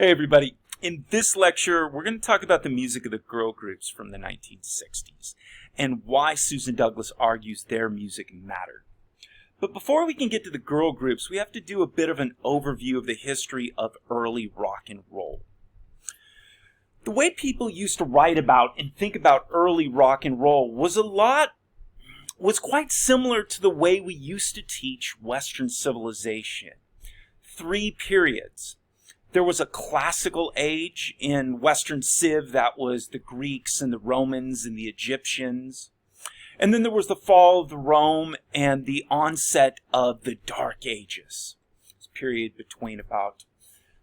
Hey everybody, in this lecture we're going to talk about the music of the girl groups from the 1960s and why Susan Douglas argues their music mattered. But before we can get to the girl groups, we have to do a bit of an overview of the history of early rock and roll. The way people used to write about and think about early rock and roll was quite similar to the way we used to teach Western civilization. 3 periods. There was a classical age in Western Civ that was the Greeks and the Romans and the Egyptians. And then there was the fall of the Rome and the onset of the Dark Ages. It's a period between about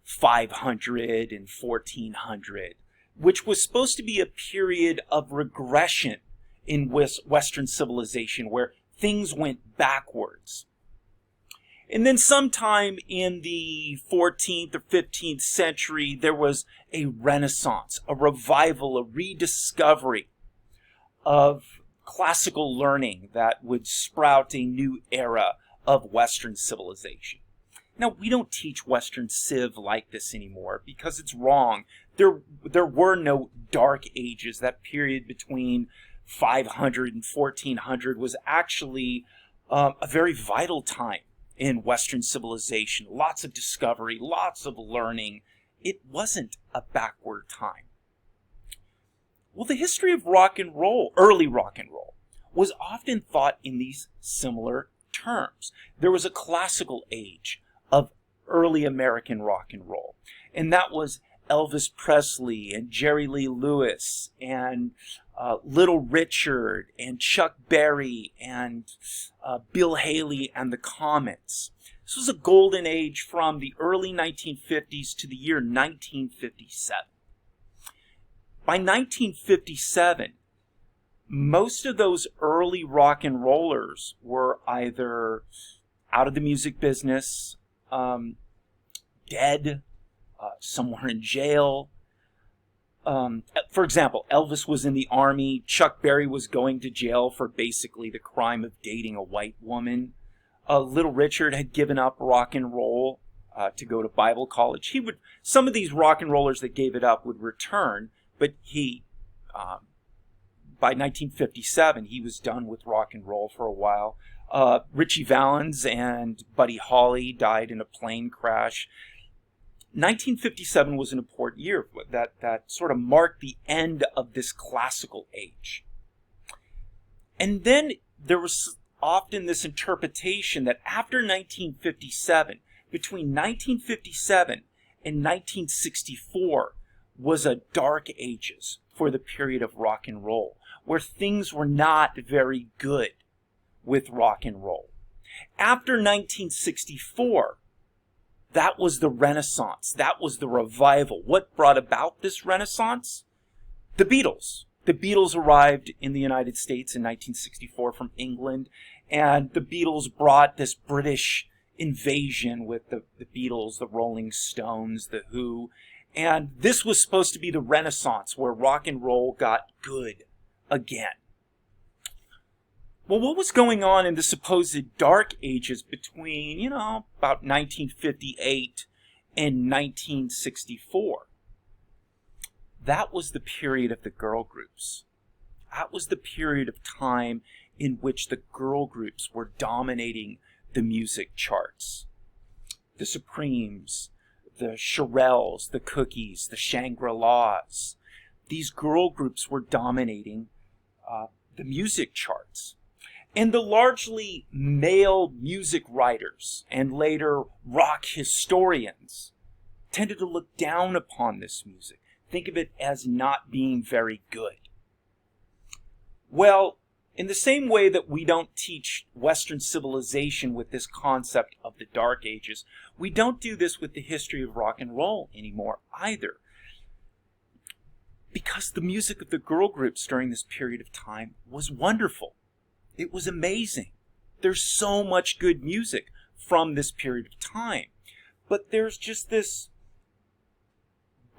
500 and 1400, which was supposed to be a period of regression in Western civilization where things went backwards. And then sometime in the 14th or 15th century, there was a renaissance, a revival, a rediscovery of classical learning that would sprout a new era of Western civilization. Now, we don't teach Western Civ like this anymore because it's wrong. There were no Dark Ages. That period between 500 and 1400 was actually a very vital time in Western civilization. Lots of discovery, lots of learning. It wasn't a backward time. Well, the history of rock and roll, early rock and roll, was often thought in these similar terms. There was a classical age of early American rock and roll, and that was Elvis Presley and Jerry Lee Lewis and Little Richard and Chuck Berry and Bill Haley and the Comets. This was a golden age from the early 1950s to the year 1957. By 1957, most of those early rock and rollers were either out of the music business, dead, somewhere in jail. For example, Elvis was in the army. Chuck Berry was going to jail for basically the crime of dating a white woman. Little Richard had given up rock and roll to go to Bible college. Some of these rock and rollers that gave it up would return, but by 1957, he was done with rock and roll for a while. Ritchie Valens and Buddy Holly died in a plane crash. 1957 was an important year that sort of marked the end of this classical age. And then there was often this interpretation that after 1957, between 1957 and 1964, was a dark ages for the period of rock and roll, where things were not very good with rock and roll. After 1964, that was the Renaissance. That was the revival. What brought about this Renaissance? The Beatles. The Beatles arrived in the United States in 1964 from England, and the Beatles brought this British invasion with the Beatles, the Rolling Stones, the Who, and this was supposed to be the Renaissance where rock and roll got good again. Well, what was going on in the supposed Dark Ages between, about 1958 and 1964? That was the period of the girl groups. That was the period of time in which the girl groups were dominating the music charts. The Supremes, the Shirelles, the Cookies, the Shangri-Las. These girl groups were dominating the music charts. And the largely male music writers and later rock historians tended to look down upon this music, think of it as not being very good. Well, in the same way that we don't teach Western civilization with this concept of the Dark Ages, we don't do this with the history of rock and roll anymore either. Because the music of the girl groups during this period of time was wonderful. It was amazing. There's so much good music from this period of time. But there's just this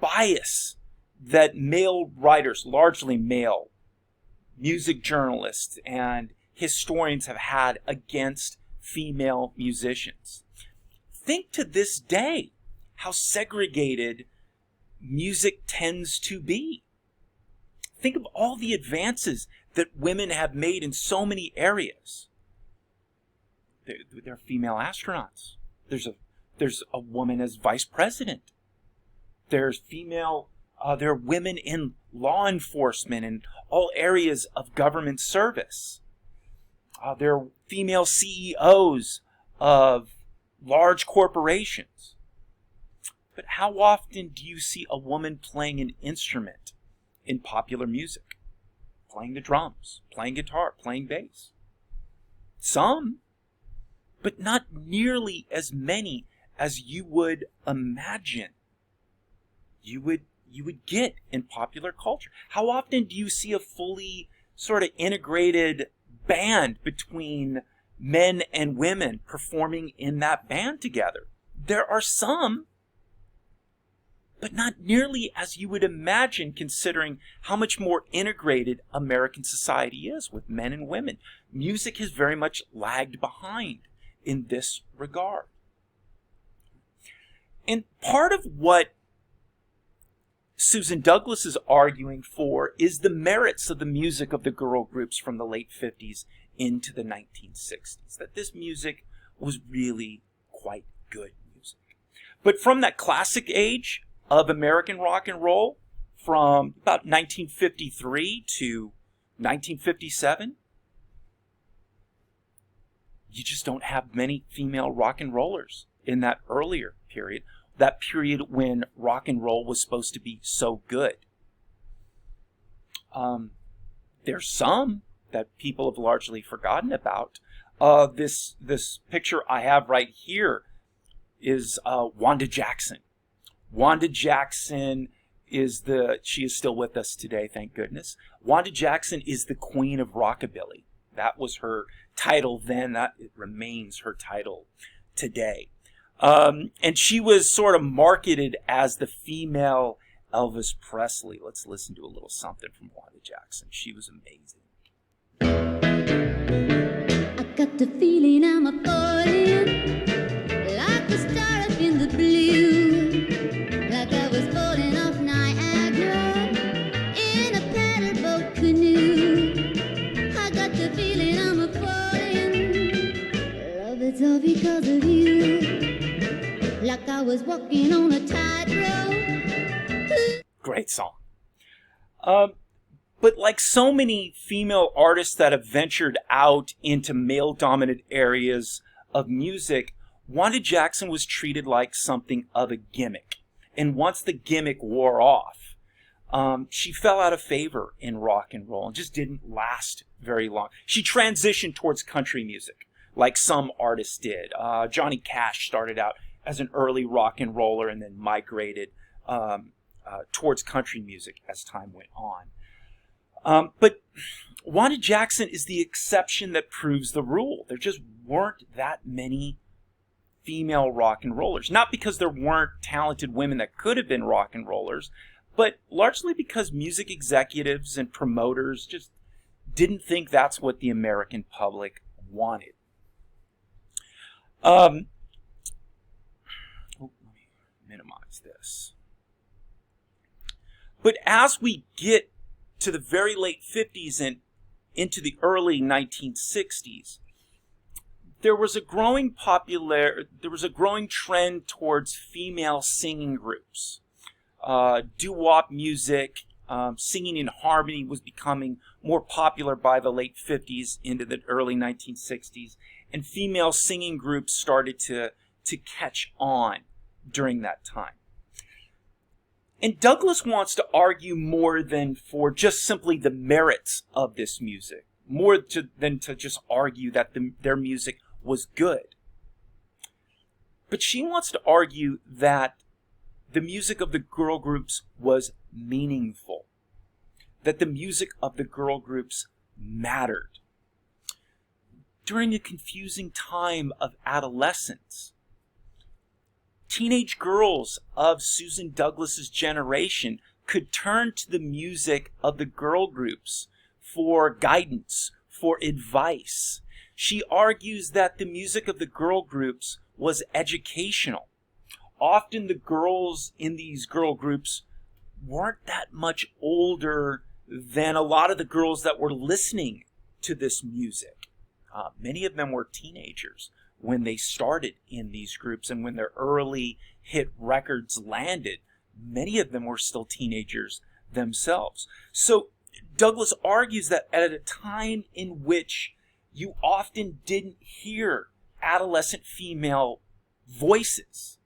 bias that male writers, largely male, music journalists and historians have had against female musicians. Think to this day how segregated music tends to be. Think of all the advances that women have made in so many areas. There are female astronauts. There's a woman as vice president. There are women in law enforcement and all areas of government service. There are female CEOs of large corporations. But how often do you see a woman playing an instrument in popular music? Playing the drums, playing guitar, playing bass. Some, but not nearly as many as you would imagine you would get in popular culture. How often do you see a fully sort of integrated band between men and women performing in that band together? There are some, but not nearly as you would imagine, considering how much more integrated American society is with men and women. Music has very much lagged behind in this regard. And part of what Susan Douglas is arguing for is the merits of the music of the girl groups from the late 50s into the 1960s, that this music was really quite good music. But from that classic age of American rock and roll, from about 1953 to 1957, you just don't have many female rock and rollers in that earlier period, that period when rock and roll was supposed to be so good. There's some that people have largely forgotten about. This picture I have right here is Wanda Jackson. Wanda Jackson she is still with us today, thank goodness. Wanda Jackson is the queen of rockabilly. That was her title then. It remains her title today. And she was sort of marketed as the female Elvis Presley. Let's listen to a little something from Wanda Jackson. She was amazing. I got the feeling I'm a falling, like a star up in the blue, like I was falling off Niagara in a paddleboat canoe. I got the feeling I'm a falling, love it's all because of you, like I was walking on a tightrope. Great song. But like so many female artists that have ventured out into male-dominant areas of music, Wanda Jackson was treated like something of a gimmick. And once the gimmick wore off, she fell out of favor in rock and roll and just didn't last very long. She transitioned towards country music, like some artists did. Johnny Cash started out as an early rock and roller and then migrated towards country music as time went on. But Wanda Jackson is the exception that proves the rule. There just weren't that many female rock and rollers. Not because there weren't talented women that could have been rock and rollers, but largely because music executives and promoters just didn't think that's what the American public wanted. Let me minimize this. But as we get to the very late 50s and into the early 1960s, there was a growing trend towards female singing groups. Doo-wop music, singing in harmony was becoming more popular by the late 50s into the early 1960s, and female singing groups started to catch on during that time. And Douglas wants to argue more than for just simply the merits of this music, than to just argue that their music was good. But she wants to argue that the music of the girl groups was meaningful, that the music of the girl groups mattered. During a confusing time of adolescence, teenage girls of Susan Douglas's generation could turn to the music of the girl groups for guidance, for advice. She argues that the music of the girl groups was educational. often the girls in these girl groups weren't that much older than a lot of the girls that were listening to this music. Many of them were teenagers when they started in these groups, and when their early hit records landed, many of them were still teenagers themselves. So Douglas argues that at a time in which you often didn't hear adolescent female voices,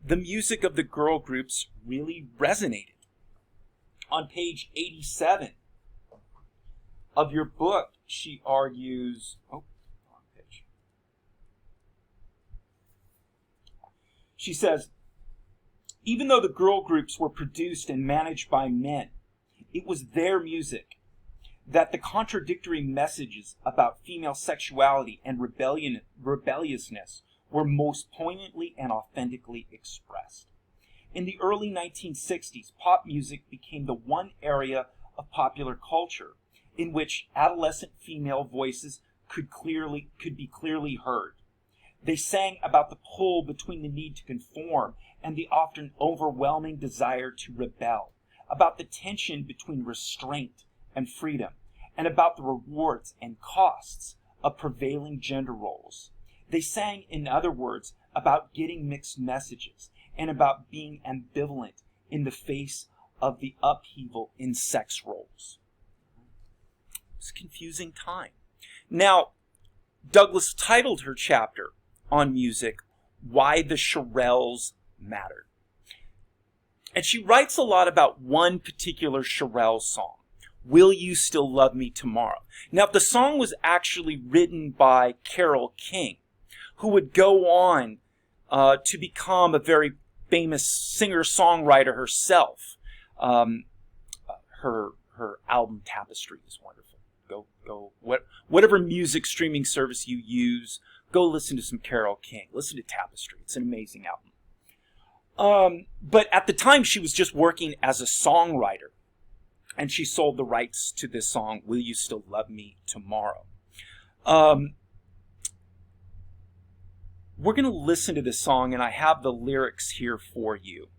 the music of the girl groups really resonated. On page 87 of your book, she argues... wrong page. She says, even though the girl groups were produced and managed by men, it was their music that the contradictory messages about female sexuality and rebelliousness were most poignantly and authentically expressed. In the early 1960s, pop music became the one area of popular culture in which adolescent female voices could be clearly heard. They sang about the pull between the need to conform and the often overwhelming desire to rebel, about the tension between restraint and freedom, and about the rewards and costs of prevailing gender roles. They sang, in other words, about getting mixed messages and about being ambivalent in the face of the upheaval in sex roles. It's a confusing time. Now, Douglas titled her chapter on music, Why the Shirelles Mattered. And she writes a lot about one particular Shirelles song, Will You Still Love Me Tomorrow? Now, the song was actually written by Carole King, who would go on to become a very famous singer-songwriter herself. Her album Tapestry is wonderful. Whatever music streaming service you use, go listen to some Carole King. Listen to Tapestry. It's an amazing album. But at the time, she was just working as a songwriter, and she sold the rights to this song, Will You Still Love Me Tomorrow? We're going to listen to this song, and I have the lyrics here for you.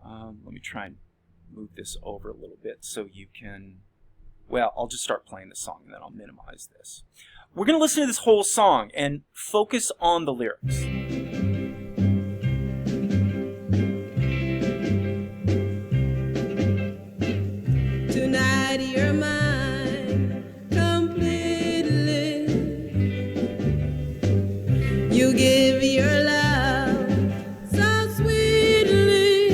Let me try and move this over a little bit so you can... Well, I'll just start playing the song, and then I'll minimize this. We're going to listen to this whole song and focus on the lyrics. Tonight you're mine completely. You give your love so sweetly.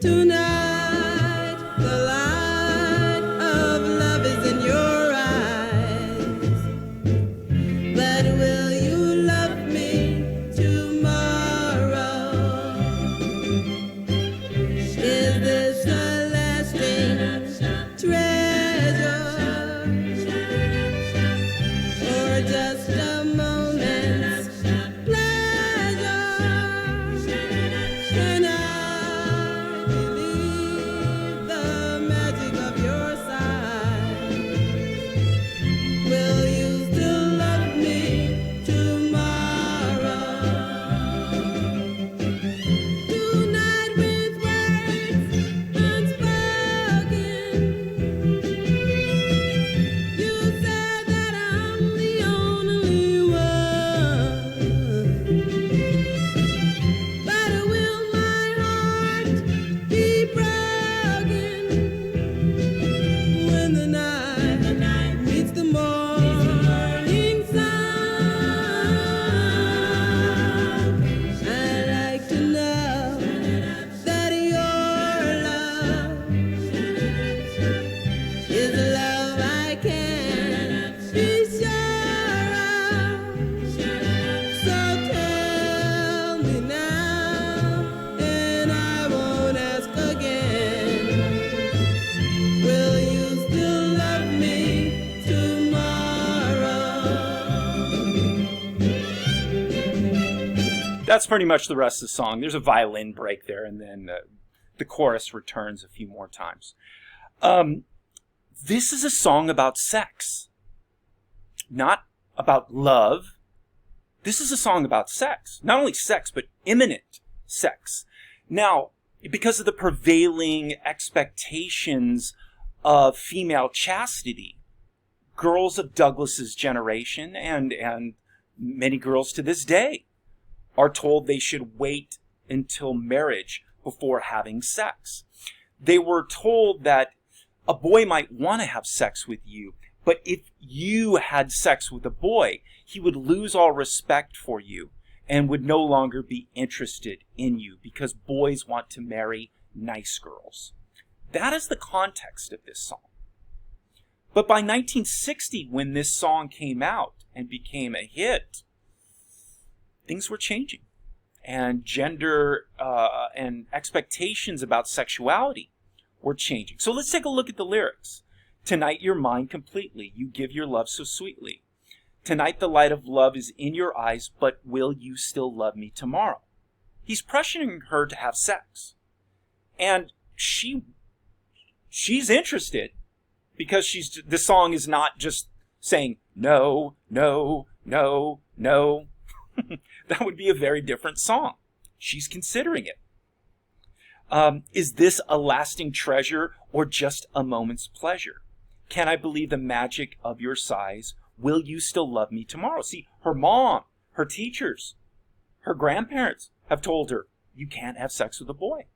Tonight the light of love is in your eyes. But will you love me tomorrow? Is this a lasting treasure, or just a moment's pleasure? Can I believe the magic of your side? Will you still love me tomorrow? Tonight with words unspoken, you said that I'm the only one. But will my heart be broken when the night meets the morning sun? I'd like to know that your love is a love I can be sure of. So tell me now, and I won't ask again. Will you still love me tomorrow? That's pretty much the rest of the song. There's a violin break there, and then the chorus returns a few more times. This is a song about sex, not about love, This is a song about sex. Not only sex, but imminent sex. Now, because of the prevailing expectations of female chastity, girls of Douglas's generation and many girls to this day are told they should wait until marriage before having sex. They were told that a boy might want to have sex with you, but if you had sex with a boy, he would lose all respect for you and would no longer be interested in you because boys want to marry nice girls. That is the context of this song. But by 1960, when this song came out and became a hit, things were changing. And gender and expectations about sexuality were changing. So let's take a look at the lyrics. Tonight you're mine completely. You give your love so sweetly. Tonight the light of love is in your eyes, but will you still love me tomorrow? He's pressuring her to have sex. And she's interested because this song is not just saying no, no, no, no. That would be a very different song. She's considering it. Is this a lasting treasure or just a moment's pleasure? Can I believe the magic of your sighs? Will you still love me tomorrow? See, her mom, her teachers, her grandparents have told her, you can't have sex with a boy.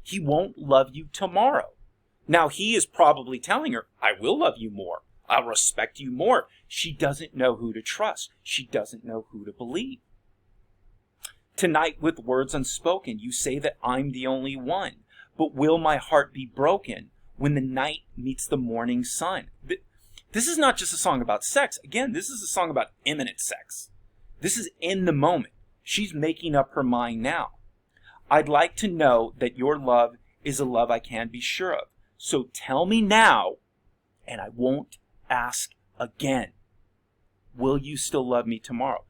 He won't love you tomorrow. Now, he is probably telling her, I will love you more. I'll respect you more. She doesn't know who to trust. She doesn't know who to believe. Tonight, with words unspoken, you say that I'm the only one. But will my heart be broken when the night meets the morning sun? This is not just a song about sex. Again, this is a song about imminent sex. This is in the moment. She's making up her mind now. I'd like to know that your love is a love I can be sure of. So tell me now, and I won't ask again. Will you still love me tomorrow?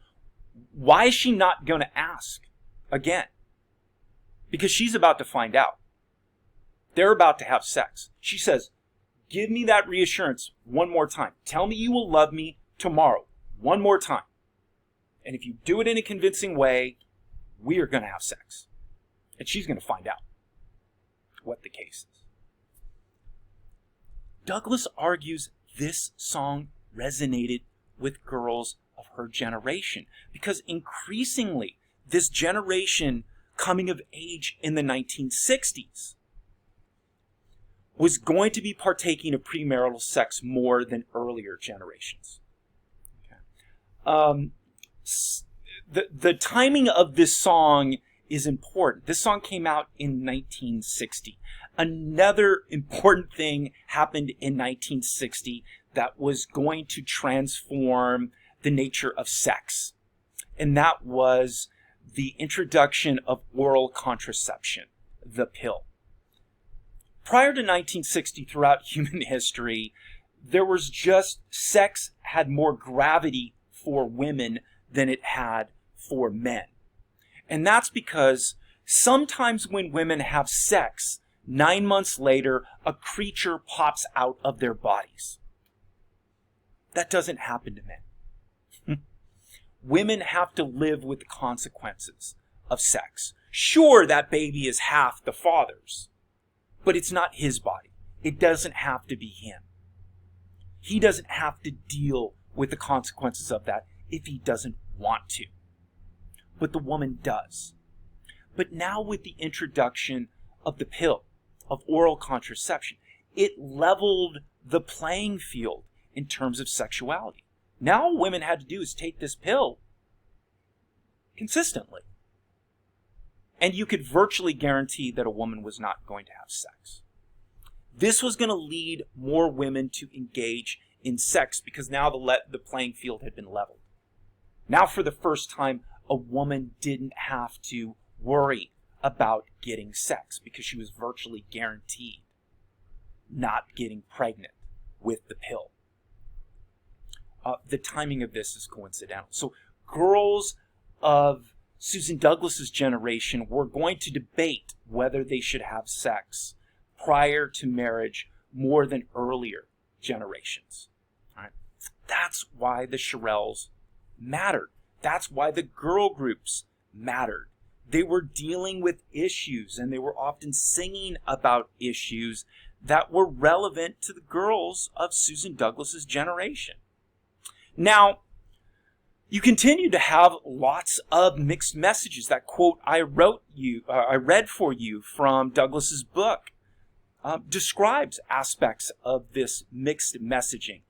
Why is she not going to ask again? Because she's about to find out. They're about to have sex. She says, give me that reassurance one more time. Tell me you will love me tomorrow one more time. And if you do it in a convincing way, we are going to have sex. And she's going to find out what the case is. Douglas argues this song resonated with girls of her generation because increasingly this generation coming of age in the 1960s was going to be partaking of premarital sex more than earlier generations. Okay. The timing of this song is important. This song came out in 1960. Another important thing happened in 1960 that was going to transform the nature of sex. And that was the introduction of oral contraception, the pill. Prior to 1960, throughout human history, there was just sex had more gravity for women than it had for men. And that's because sometimes when women have sex, 9 months later, a creature pops out of their bodies. That doesn't happen to men. Women have to live with the consequences of sex. Sure, that baby is half the father's, but it's not his body. It doesn't have to be him. He doesn't have to deal with the consequences of that if he doesn't want to. But the woman does. But now with the introduction of the pill, of oral contraception, it leveled the playing field in terms of sexuality. Now all women had to do is take this pill consistently. And you could virtually guarantee that a woman was not going to have sex. This was going to lead more women to engage in sex because now the playing field had been leveled. Now for the first time, a woman didn't have to worry about getting sex because she was virtually guaranteed not getting pregnant with the pill. The timing of this is coincidental. So girls of Susan Douglas's generation were going to debate whether they should have sex prior to marriage more than earlier generations. All right? That's why the Shirelles mattered. That's why the girl groups mattered. They were dealing with issues, and they were often singing about issues that were relevant to the girls of Susan Douglas's generation. Now, you continue to have lots of mixed messages. That quote I read for you from Douglas's book describes aspects of this mixed messaging.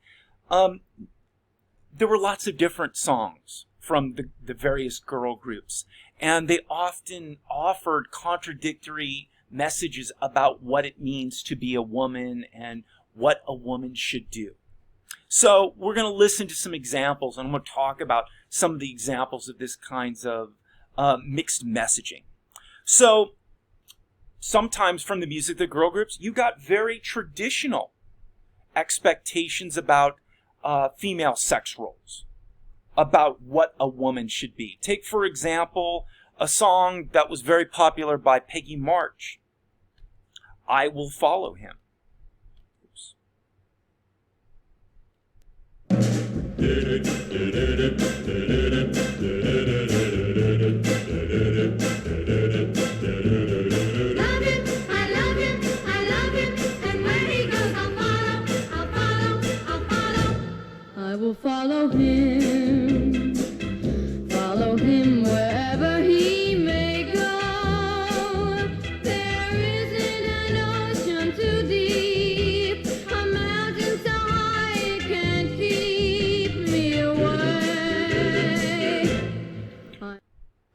There were lots of different songs from the various girl groups, and they often offered contradictory messages about what it means to be a woman and what a woman should do. So we're going to listen to some examples, and I'm going to talk about some of the examples of this kinds of mixed messaging. So sometimes from the music of the girl groups, you got very traditional expectations about female sex roles, about what a woman should be. Take, for example, a song that was very popular by Peggy March, I Will Follow Him. Oops. I will follow him wherever he may go. There isn't an ocean too deep, a mountain so high it can't keep me away.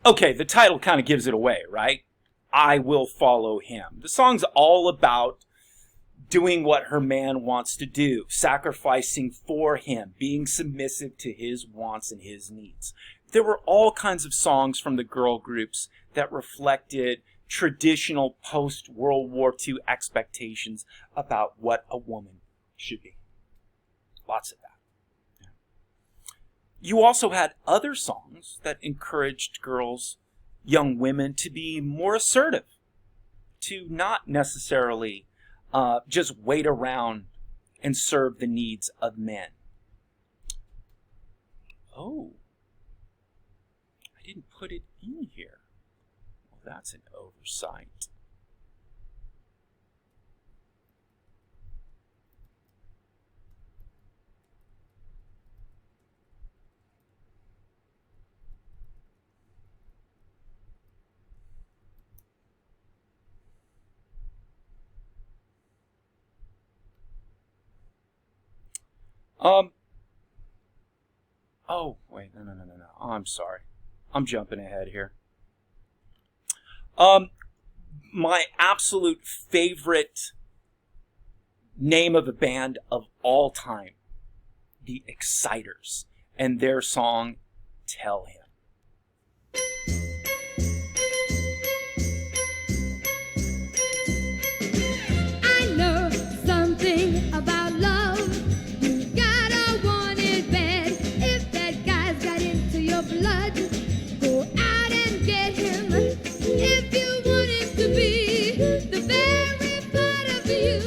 Okay, the title kind of gives it away, right? I Will Follow Him. The song's all about doing what her man wants to do, sacrificing for him, being submissive to his wants and his needs. There were all kinds of songs from the girl groups that reflected traditional post-World War II expectations about what a woman should be. Lots of that. You also had other songs that encouraged girls, young women, to be more assertive, to not necessarily just wait around and serve the needs of men. Oh, I didn't put it in here. Well, that's an oversight. Oh, wait, no. Oh, I'm sorry. I'm jumping ahead here. My absolute favorite name of a band of all time, the Exciters, and their song, Tell Him. I know something about love. You gotta want it bad. If that guy's got into your blood, go out and get him. If you want him to be the very part of you,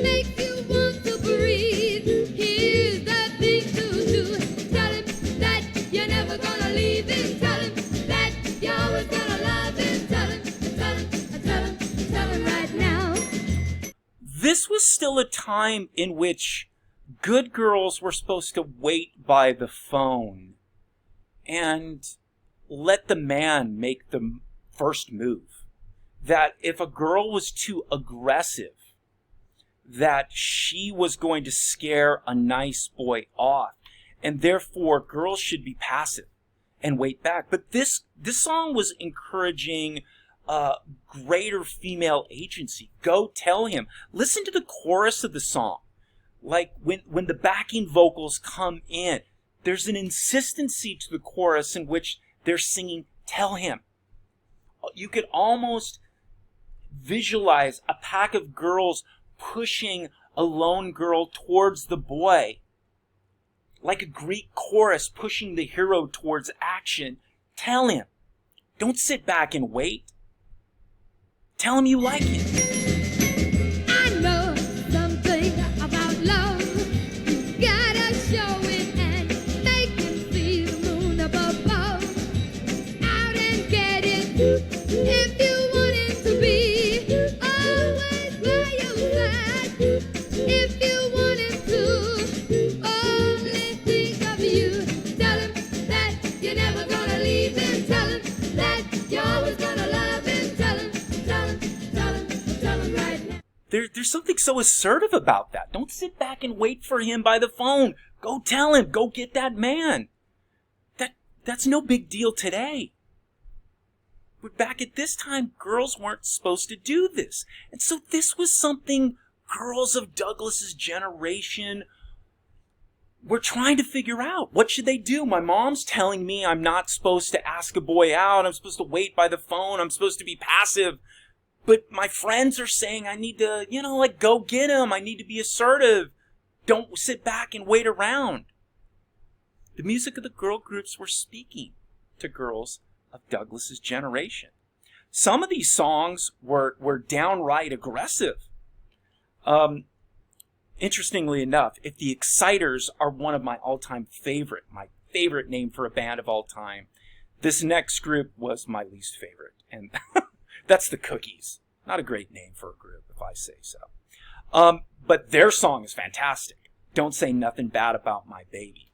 makes you want to breathe, here's the thing to do. Tell him that you're never gonna leave him. Tell him that you're always gonna love him. Tell him right now. This was still a time in which good girls were supposed to wait by the phone and let the man make the first move. That if a girl was too aggressive, that she was going to scare a nice boy off, and therefore girls should be passive and wait back. But this song was encouraging greater female agency. Go tell him. Listen to the chorus of the song. Like when the backing vocals come in, there's an insistency to the chorus in which they're singing, tell him. You could almost visualize a pack of girls pushing a lone girl towards the boy. Like a Greek chorus pushing the hero towards action. Tell him. Don't sit back and wait. Tell him you like him. I know something about love. You gotta show it and make him see the moon above There's something so assertive about that. Don't sit back and wait for him by the phone. Go tell him. Go get that man. That's no big deal today. But back at this time, girls weren't supposed to do this. And so this was something girls of Douglas's generation were trying to figure out. What should they do? My mom's telling me I'm not supposed to ask a boy out. I'm supposed to wait by the phone. I'm supposed to be passive. But my friends are saying I need to, go get him. I need to be assertive. Don't sit back and wait around. The music of the girl groups were speaking to girls of Douglas's generation. Some of these songs were downright aggressive. Interestingly enough, if the Exciters are one of my all-time favorite, my favorite name for a band of all time, this next group was my least favorite. And that's the Cookies. Not a great name for a group, if I say so. But their song is fantastic. Don't Say Nothing Bad About My Baby.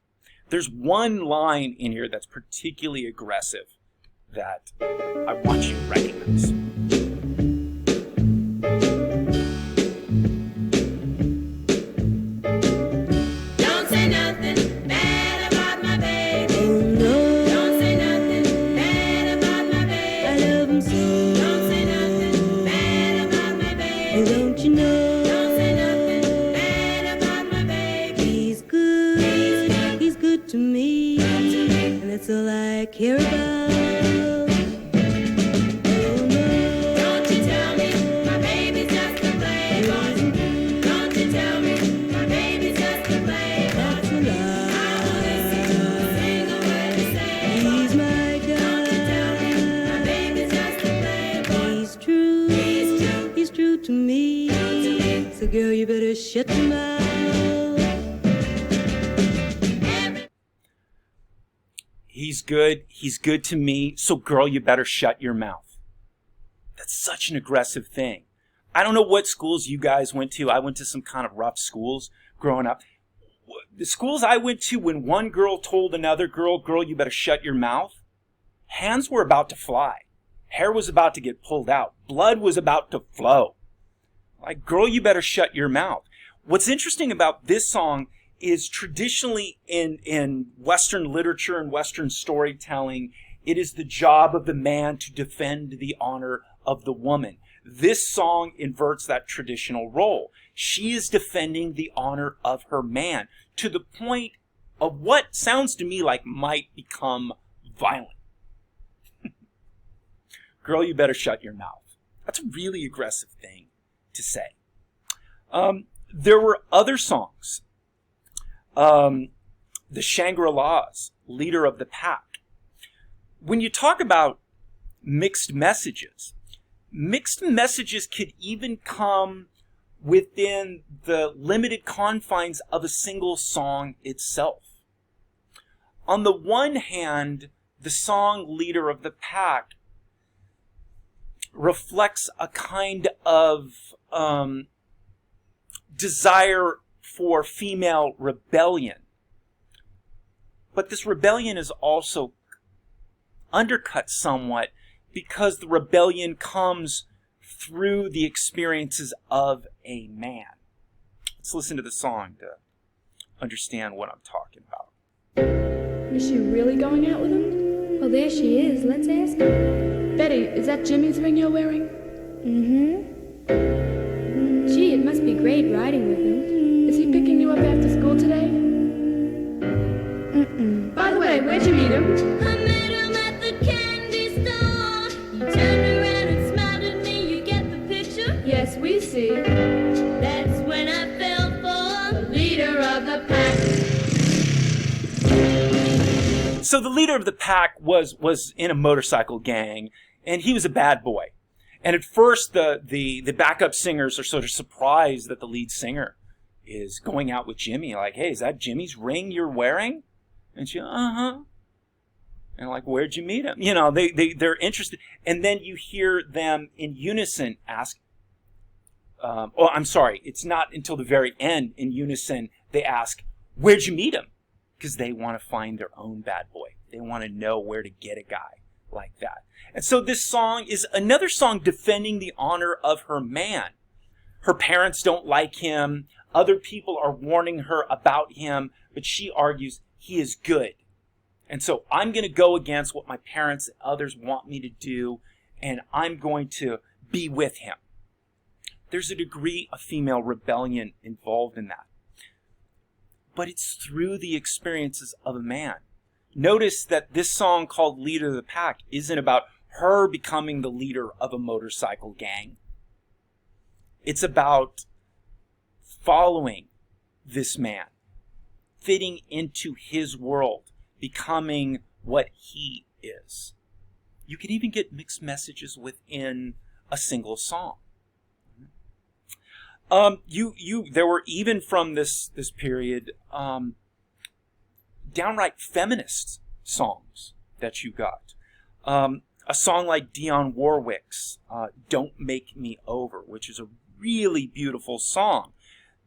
There's one line in here that's particularly aggressive that I want you to recognize. Don't say nothing bad about my baby. Oh no. Don't say nothing bad about my baby. I love him so. Don't say nothing bad about my baby. Oh, don't you know? Don't say nothing bad about my baby. He's good. He's good to me. And that's all I care about. To me, so girl, you better shut your mouth. He's good to me, so girl, you better shut your mouth. That's such an aggressive thing. I don't know what schools you guys went to. I went to some kind of rough schools growing up. The schools I went to, when one girl told another girl, you better shut your mouth, hands were about to fly. Hair was about to get pulled out. Blood was about to flow. Like, girl, you better shut your mouth. What's interesting about this song is traditionally in Western literature and Western storytelling, it is the job of the man to defend the honor of the woman. This song inverts that traditional role. She is defending the honor of her man to the point of what sounds to me like might become violent. Girl, you better shut your mouth. That's a really aggressive thing to say. There were other songs. The Shangri-Las, Leader of the Pack. When you talk about mixed messages could even come within the limited confines of a single song itself. On the one hand, the song Leader of the Pack reflects a kind of desire for female rebellion. But this rebellion is also undercut somewhat because the rebellion comes through the experiences of a man. Let's listen to the song to understand what I'm talking about. Is she really going out with him? Well, there she is. Let's ask her. Betty, is that Jimmy's ring you're wearing? Gee, it must be great riding with him. Is he picking you up after school today? By the way, where'd you meet him? I met him at the candy store. He turned around and smiled at me. You get the picture? Yes, we see. That's when I fell for the leader of the pack. So the leader of the pack was in a motorcycle gang, and he was a bad boy. And at first, the backup singers are sort of surprised that the lead singer is going out with Jimmy. Like, hey, is that Jimmy's ring you're wearing? And she, uh-huh. And like, where'd you meet him? You know, they're interested. And then you hear them in unison ask, I'm sorry, it's not until the very end in unison they ask, where'd you meet him? Because they want to find their own bad boy. They want to know where to get a guy like that. And so this song is another song defending the honor of her man. Her parents don't like him. Other people are warning her about him, but she argues he is good. And so I'm going to go against what my parents and others want me to do, and I'm going to be with him. There's a degree of female rebellion involved in that. But it's through the experiences of a man. Notice that this song called Leader of the Pack isn't about her becoming the leader of a motorcycle gang. It's about following this man, fitting into his world, becoming what he is. You can even get mixed messages within a single song. There were even from this period downright feminist songs that you got. A song like Dionne Warwick's "Don't Make Me Over," which is a really beautiful song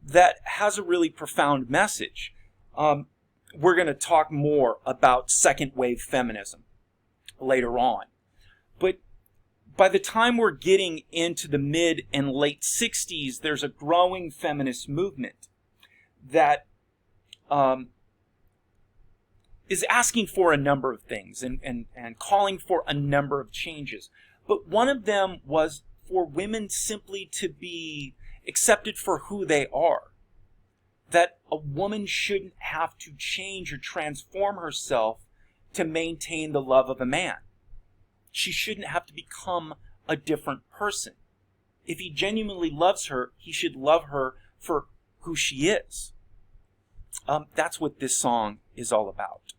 that has a really profound message. We're going to talk more about second wave feminism later on. But by the time we're getting into the mid and late 60s, there's a growing feminist movement that is asking for a number of things and calling for a number of changes. But one of them was for women simply to be accepted for who they are. That a woman shouldn't have to change or transform herself to maintain the love of a man. She shouldn't have to become a different person. If he genuinely loves her, he should love her for who she is. That's what this song is all about.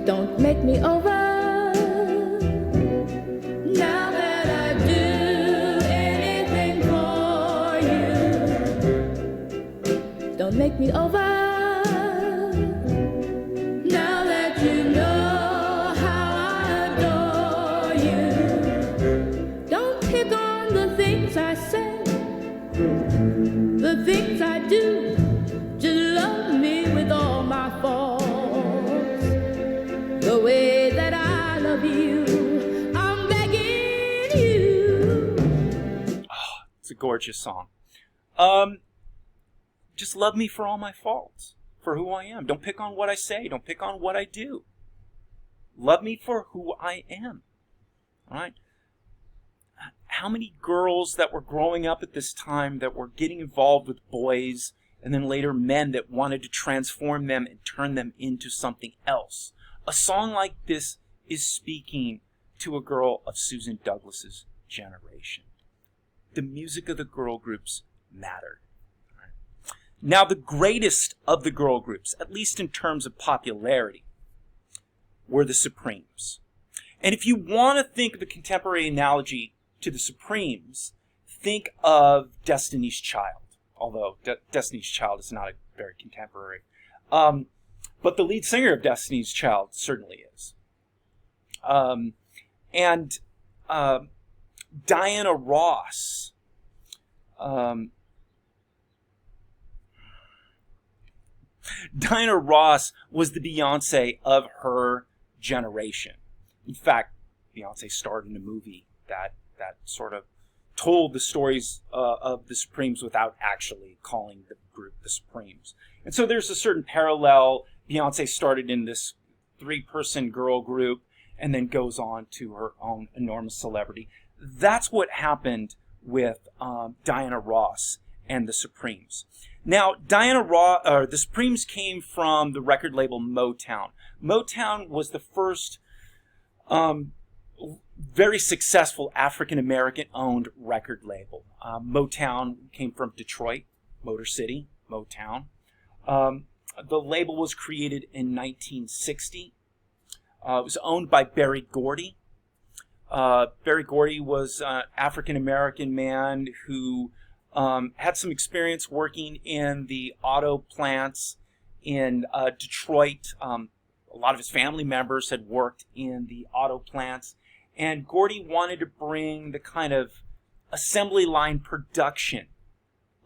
Don't make me over. Now that I do anything for you. Don't make me over. Now that you know how I adore you. Don't pick on the things I say, the things I do. Just love me with all my faults. The way that I love you, I'm begging you. Oh, it's a gorgeous song. Just love me for all my faults, for who I am. Don't pick on what I say. Don't pick on what I do. Love me for who I am. All right? How many girls that were growing up at this time that were getting involved with boys and then later men that wanted to transform them and turn them into something else? A song like this is speaking to a girl of Susan Douglas's generation. The music of the girl groups mattered. Right. Now, the greatest of the girl groups, at least in terms of popularity, were the Supremes. And if you want to think of a contemporary analogy to the Supremes, think of Destiny's Child. Although Destiny's Child is not a very contemporary. But the lead singer of Destiny's Child certainly is. Diana Ross. Diana Ross was the Beyonce of her generation. In fact, Beyonce starred in a movie that sort of told the stories of the Supremes without actually calling the group the Supremes. And so there's a certain parallel. Beyonce started in this 3-person girl group and then goes on to her own enormous celebrity. That's what happened with Diana Ross and the Supremes. Now, the Supremes came from the record label Motown. Motown was the first very successful African-American owned record label. Motown came from Detroit, Motor City, Motown. The label was created in 1960. It was owned by Berry Gordy. Berry Gordy was an African-American man who had some experience working in the auto plants in Detroit. A lot of his family members had worked in the auto plants. And Gordy wanted to bring the kind of assembly line production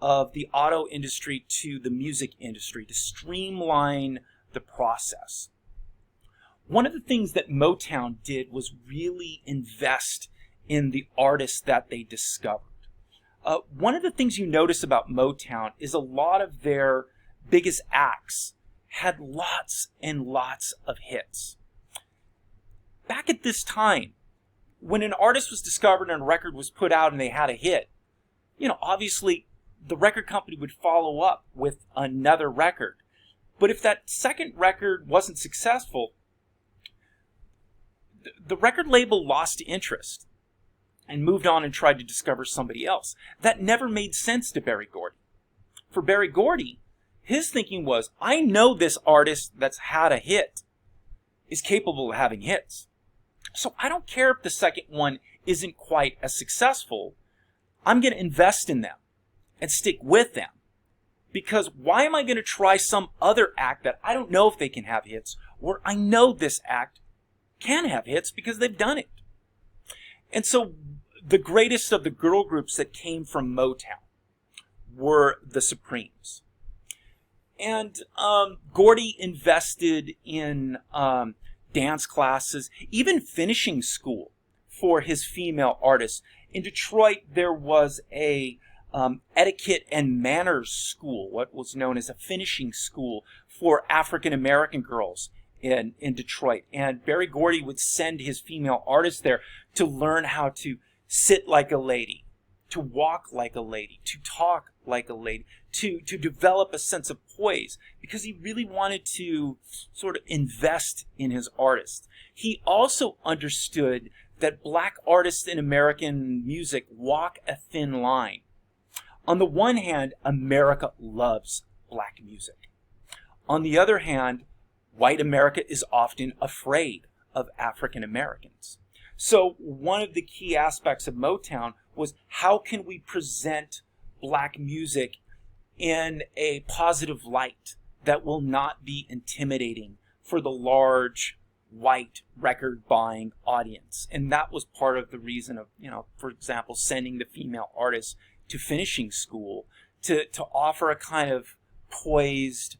of the auto industry to the music industry to streamline the process. One of the things that Motown did was really invest in the artists that they discovered. One of the things you notice about Motown is a lot of their biggest acts had lots and lots of hits. Back at this time, when an artist was discovered and a record was put out and they had a hit, obviously the record company would follow up with another record. But if that second record wasn't successful, the record label lost interest and moved on and tried to discover somebody else. That never made sense to Berry Gordy. For Berry Gordy, his thinking was, I know this artist that's had a hit is capable of having hits. So I don't care if the second one isn't quite as successful. I'm going to invest in them and stick with them. Because why am I going to try some other act that I don't know if they can have hits, or I know this act can have hits because they've done it? And so the greatest of the girl groups that came from Motown were the Supremes. And Gordy invested in dance classes, even finishing school for his female artists. In Detroit, there was a etiquette and manners school, what was known as a finishing school for African American girls in Detroit. And Berry Gordy would send his female artists there to learn how to sit like a lady, to walk like a lady, to talk like a lady, to develop a sense of poise, because he really wanted to sort of invest in his artists. He also understood that black artists in American music walk a thin line. On the one hand, America loves black music. On the other hand, white America is often afraid of African Americans. So one of the key aspects of Motown was, how can we present black music in a positive light that will not be intimidating for the large white record buying audience? And that was part of the reason of, for example, sending the female artists to finishing school to offer a kind of poised,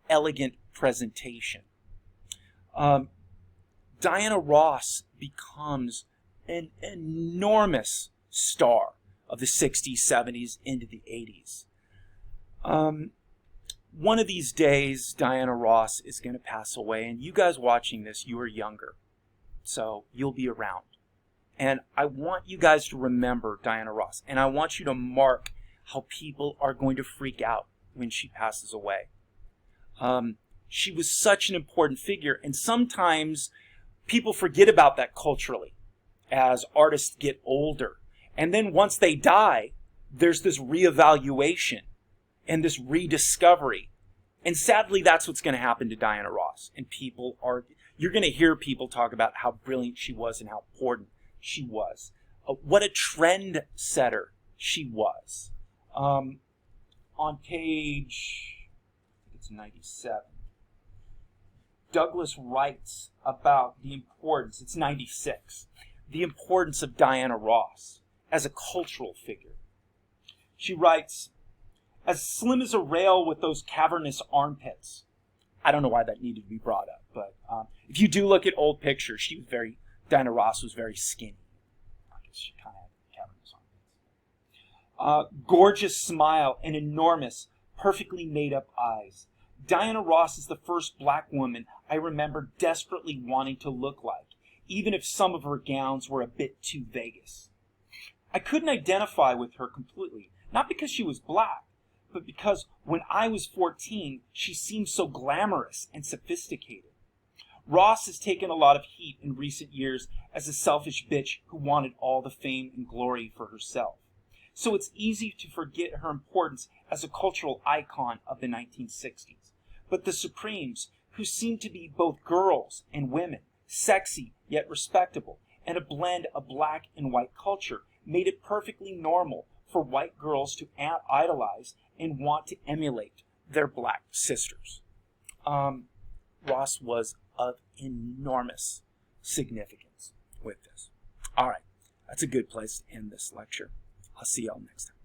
elegant presentation. Diana Ross becomes an enormous star of the 60s, 70s, into the 80s. One of these days, Diana Ross is going to pass away, and you guys watching this, you are younger, so you'll be around. And I want you guys to remember Diana Ross, and I want you to mark how people are going to freak out when she passes away. She was such an important figure, and sometimes people forget about that culturally as artists get older. And then once they die, there's this reevaluation and this rediscovery. And sadly, that's what's going to happen to Diana Ross. And you're going to hear people talk about how brilliant she was and how important she was. What a trend setter she was. On page, it's 97. Douglas writes about the importance, it's 96, the importance of Diana Ross as a cultural figure. She writes, as slim as a rail with those cavernous armpits. I don't know why that needed to be brought up, but if you do look at old pictures, Diana Ross was very skinny. I guess she kind of had cavernous armpits. Gorgeous smile and enormous, perfectly made up eyes. Diana Ross is the first black woman I remember desperately wanting to look like, even if some of her gowns were a bit too Vegas. I couldn't identify with her completely, not because she was black, but because when I was 14, she seemed so glamorous and sophisticated. Ross has taken a lot of heat in recent years as a selfish bitch who wanted all the fame and glory for herself. So it's easy to forget her importance as a cultural icon of the 1960s. But the Supremes, who seemed to be both girls and women, sexy yet respectable, and a blend of black and white culture, made it perfectly normal for white girls to idolize and want to emulate their black sisters. Ross was of enormous significance with this. All right, that's a good place to end this lecture. I'll see y'all next time.